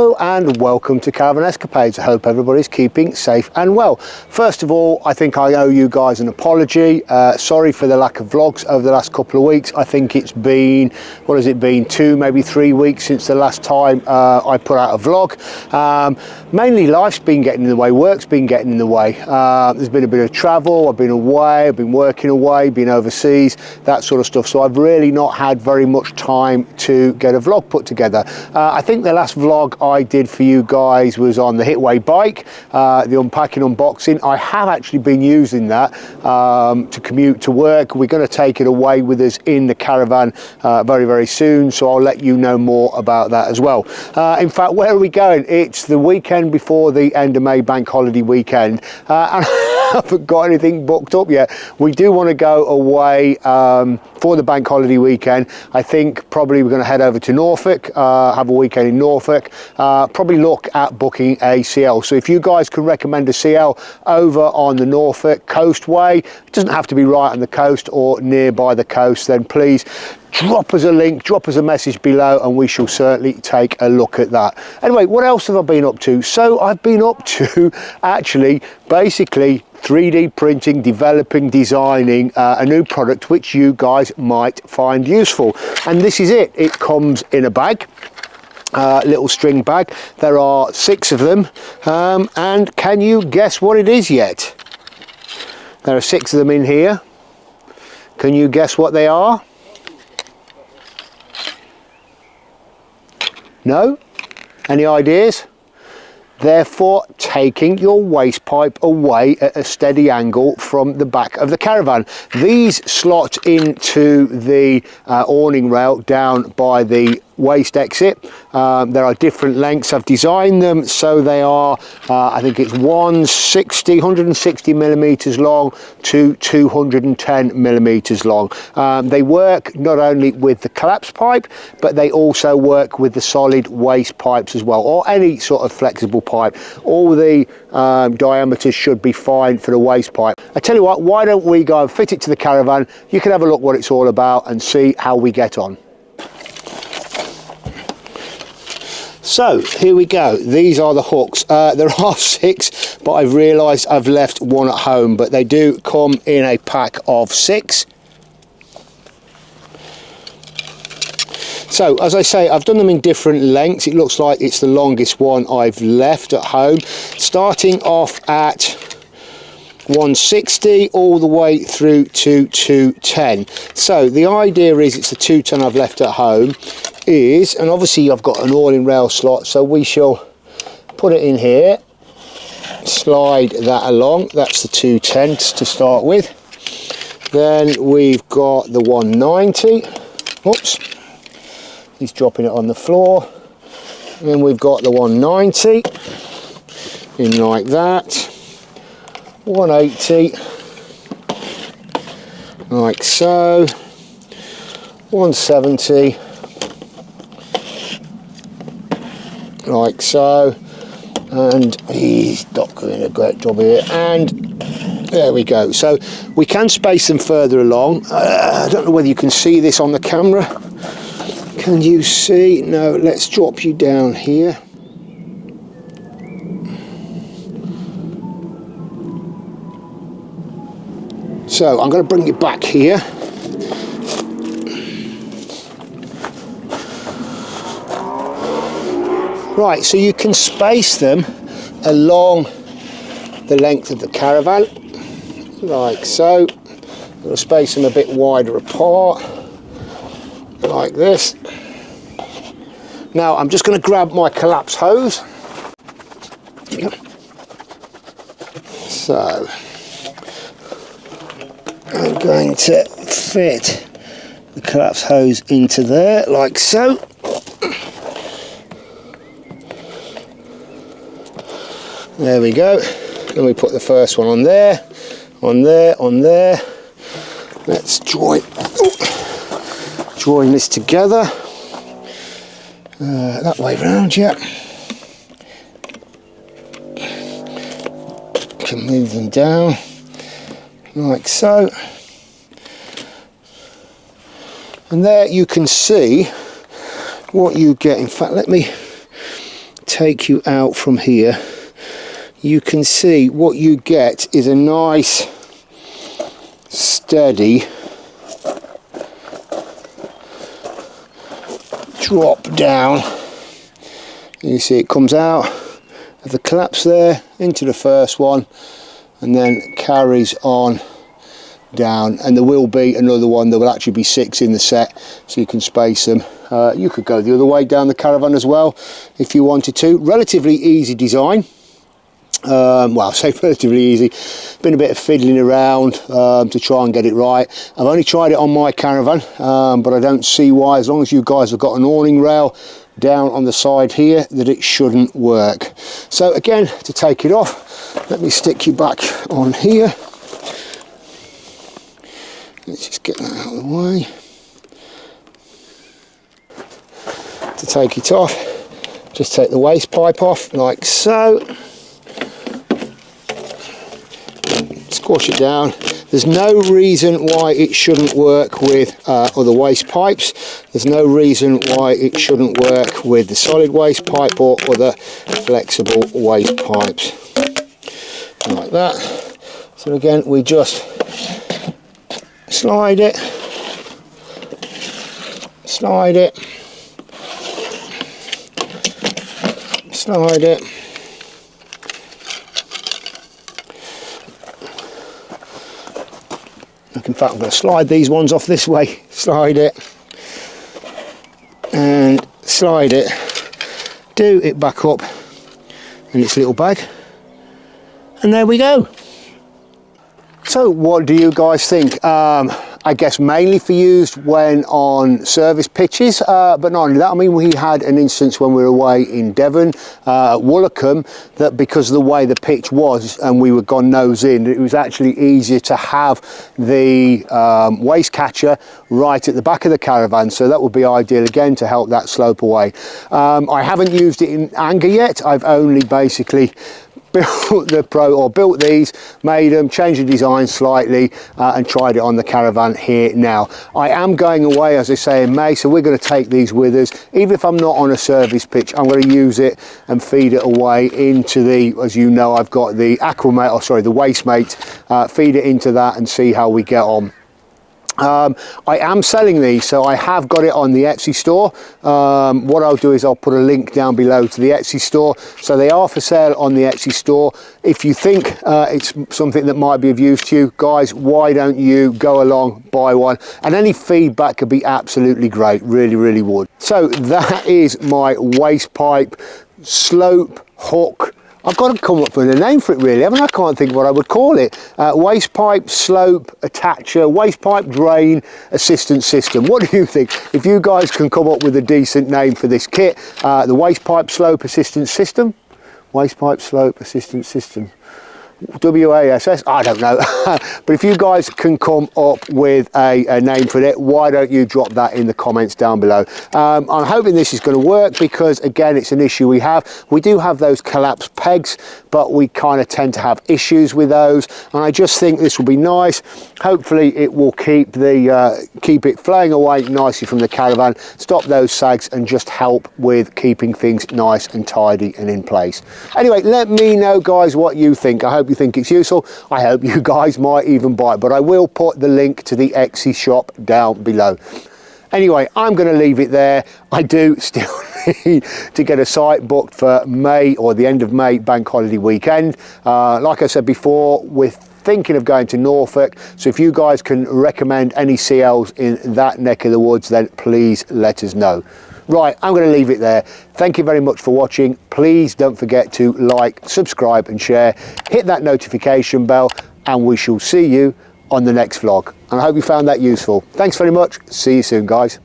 Hello and welcome to Caravan Escapades. I hope everybody's keeping safe and well. First of all, I think I owe you guys an apology. Sorry for the lack of vlogs over the last couple of weeks. I think it's been, what has it been, 2, maybe 3 weeks since the last time I put out a vlog. Mainly life's been getting in the way, work's been getting in the way. There's been a bit of travel, I've been away, I've been working away, been overseas, that sort of stuff. So I've really not had very much time to get a vlog put together. I think the last vlog I did for you guys was on the Hitway bike, the unpacking unboxing. I have actually been using that to commute to work. We're going to take it away with us in the caravan very, very soon, so I'll let you know more about that as well. In fact, where are we going? It's the weekend before the end of May, bank holiday weekend, and I haven't got anything booked up yet. We do want to go away for the bank holiday weekend. I think probably we're going to head over to Norfolk, have a weekend in Norfolk, probably look at booking a CL. So if you guys can recommend a CL over on the Norfolk coastway, it doesn't have to be right on the coast or nearby the coast, then please drop us a link, drop us a message below, and we shall certainly take a look at that. Anyway, what else have I been up to? So I've been up to actually basically 3D printing, developing, designing a new product which you guys might find useful. And this is it. It comes in a bag, little string bag. There are 6 of them, and can you guess what it is yet? There are 6 of them in here. Can you guess what they are? No? Any ideas? Therefore, taking your waste pipe away at a steady angle from the back of the caravan. These slot into the awning rail down by the waste exit. There are different lengths. I've designed them so they are, I think it's 160 millimeters long to 210 millimeters long. They work not only with the collapse pipe, but they also work with the solid waste pipes as well, or any sort of flexible pipe. All the diameters should be fine for the waste pipe. I tell you what, why don't we go and fit it to the caravan? You can have a look what it's all about and see how we get on. So here we go. These are the hooks. There are 6, but I've realised I've left one at home, but they do come in a pack of 6. So as I say, I've done them in different lengths. It looks like it's the longest one I've left at home, starting off at 160 all the way through to 210. So the idea is, it's the 210 I've left at home, is, and obviously I've got an awning rail slot, so we shall put it in here, slide that along. That's the 210 to start with. Then we've got the 190. Oops, he's dropping it on the floor. And then we've got the 190 in like that. 180 like so. 170 like so, and he's not doing a great job here, and there we go. So we can space them further along. I don't know whether you can see this on the camera. Can you see? No, let's drop you down here. So I'm going to bring you back here. Right, so you can space them along the length of the caravan, like so. We'll space them a bit wider apart, like this. Now I'm just going to grab my collapse hose. So I'm going to fit the collapse hose into there, like so. There we go. Then we put the first one on there, on there, on there. Let's join this together. That way round, yeah. Can move them down like so. And there you can see what you get. In fact, let me take you out from here, you can see what you get is a nice steady drop down. You see it comes out of the Colapz there into the first one and then carries on down, and there will be another one. There will actually be 6 in the set, so you can space them. You could go the other way down the Caravan as well if you wanted to. Relatively easy design. Well, I say relatively easy. Been a bit of fiddling around to try and get it right. I've only tried it on my Caravan, but I don't see why, as long as you guys have got an awning rail down on the side here, that it shouldn't work. So again, to take it off, let me stick you back on here. Let's just get that out of the way. To take it off, just take the waste pipe off like so. Squash it down. There's no reason why it shouldn't work with other waste pipes. There's no reason why it shouldn't work with the solid waste pipe or other flexible waste pipes. Like that. So again, we just slide it, slide it, slide it. In fact, I'm going to slide these ones off this way, slide it and slide it, do it back up in its little bag, and there we go. So what do you guys think? I guess mainly for use when on service pitches, but not only that, I mean, we had an instance when we were away in Devon at Woolacombe, that because of the way the pitch was and we were gone nose in, it was actually easier to have the waste catcher right at the back of the Caravan, so that would be ideal again to help that slope away. I haven't used it in anger yet. I've only basically built these, made them, changed the design slightly, and tried it on the Caravan here now. I am going away, as I say, in May, so we're going to take these with us. Even if I'm not on a service pitch, I'm going to use it and feed it away into the, as you know, I've got the Aquamate, or sorry, the Waste Mate, feed it into that and see how we get on. I am selling these, so I have got it on the Etsy store. What I'll do is I'll put a link down below to the Etsy store, so they are for sale on the Etsy store. If you think it's something that might be of use to you guys, why don't you go along, buy one, and any feedback could be absolutely great, really would. So that is my waste pipe slope hook. I've got to come up with a name for it really, I mean, I can't think what I would call it. Waste pipe slope attacher, waste pipe drain assistance system. What do you think? If you guys can come up with a decent name for this kit, the waste pipe slope assistance system, waste pipe slope assistance system. WASS, I don't know. But if you guys can come up with a name for it, why don't you drop that in the comments down below. I'm hoping this is going to work, because again, it's an issue we have. We do have those collapsed pegs, but we kind of tend to have issues with those, and I just think this will be nice. Hopefully it will keep it flowing away nicely from the Caravan, stop those sags, and just help with keeping things nice and tidy and in place. Anyway, let me know guys what you think. I hope you think it's useful. I hope you guys might even buy it, but I will put the link to the Etsy shop down below. Anyway, I'm going to leave it there. I do still need to get a site booked for May, or the end of May bank holiday weekend. Like I said before, we're thinking of going to Norfolk, so if you guys can recommend any CLs in that neck of the woods, then please let us know. Right, I'm going to leave it there. Thank you very much for watching. Please don't forget to like, subscribe and share. Hit that notification bell, and we shall see you on the next vlog. And I hope you found that useful. Thanks very much. See you soon, guys.